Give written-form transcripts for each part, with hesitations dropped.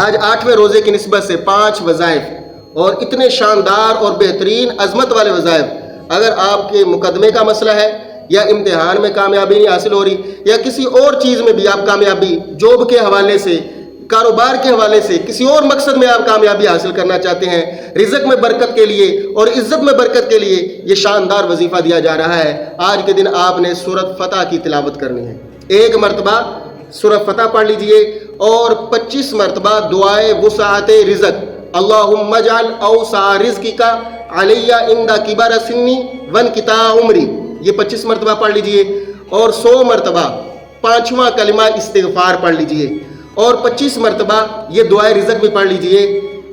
آج 8ویں روزے کی نسبت سے 5 وظائف اور اتنے شاندار اور بہترین عظمت والے وظائف، اگر آپ کے مقدمے کا مسئلہ ہے یا امتحان میں کامیابی نہیں حاصل ہو رہی یا کسی اور چیز میں بھی آپ کامیابی، جاب کے حوالے سے، کاروبار کے حوالے سے، کسی اور مقصد میں آپ کامیابی حاصل کرنا چاہتے ہیں، رزق میں برکت کے لیے اور عزت میں برکت کے لیے، یہ شاندار وظیفہ دیا جا رہا ہے۔ آج کے دن آپ نے سورۃ فتح کی تلاوت کرنی ہے۔ ایک مرتبہ سورۃ فتح پڑھ لیجئے اور 25 مرتبہ دعائے وسعت رزق، اللہم اجعل اوسع رزقک علی عند کبر سنی وانقطاع عمری، یہ 25 مرتبہ پڑھ لیجئے اور 100 مرتبہ 5واں کلمہ استغفار پڑھ لیجئے اور 25 مرتبہ یہ دعائے رزق بھی پڑھ لیجئے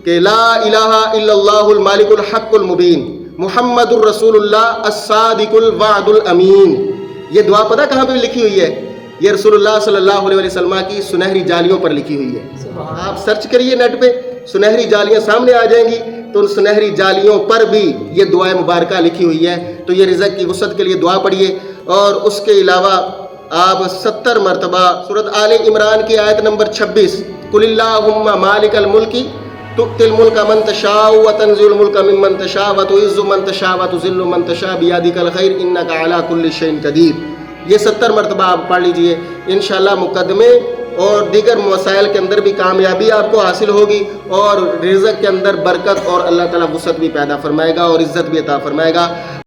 کہ لا الہ الا اللہ المالک الحق المبین محمد الرسول اللہ الصادق الوعد الامین۔ یہ دعا پتہ کہاں پہ لکھی ہوئی ہے؟ یہ رسول اللہ صلی اللہ علیہ وسلم کی سنہری جالیوں پر لکھی ہوئی ہے۔ آپ سرچ کریے نیٹ پہ، سنہری جالیاں سامنے آ جائیں گی، تو ان سنہری جالیوں پر بھی یہ دعائے مبارکہ لکھی ہوئی ہے۔ تو یہ رزق کی وسعت کے لیے دعا پڑھیے اور اس کے علاوہ آپ 70 مرتبہ سورۃ آل عمران کی آیت نمبر 26 قل اللہم مالک الملک تؤتی الملک من تشاء وتنزع الملک ممن تشاء وتعز من تشاء وتذل من تشاء بیدک الخیر انک علی کل شیء قدیر، یہ 70 مرتبہ آپ پڑھ لیجئے۔ انشاءاللہ مقدمے اور دیگر مسائل کے اندر بھی کامیابی آپ کو حاصل ہوگی اور رزق کے اندر برکت اور اللہ تعالیٰ وسعت بھی پیدا فرمائے گا اور عزت بھی عطا فرمائے گا۔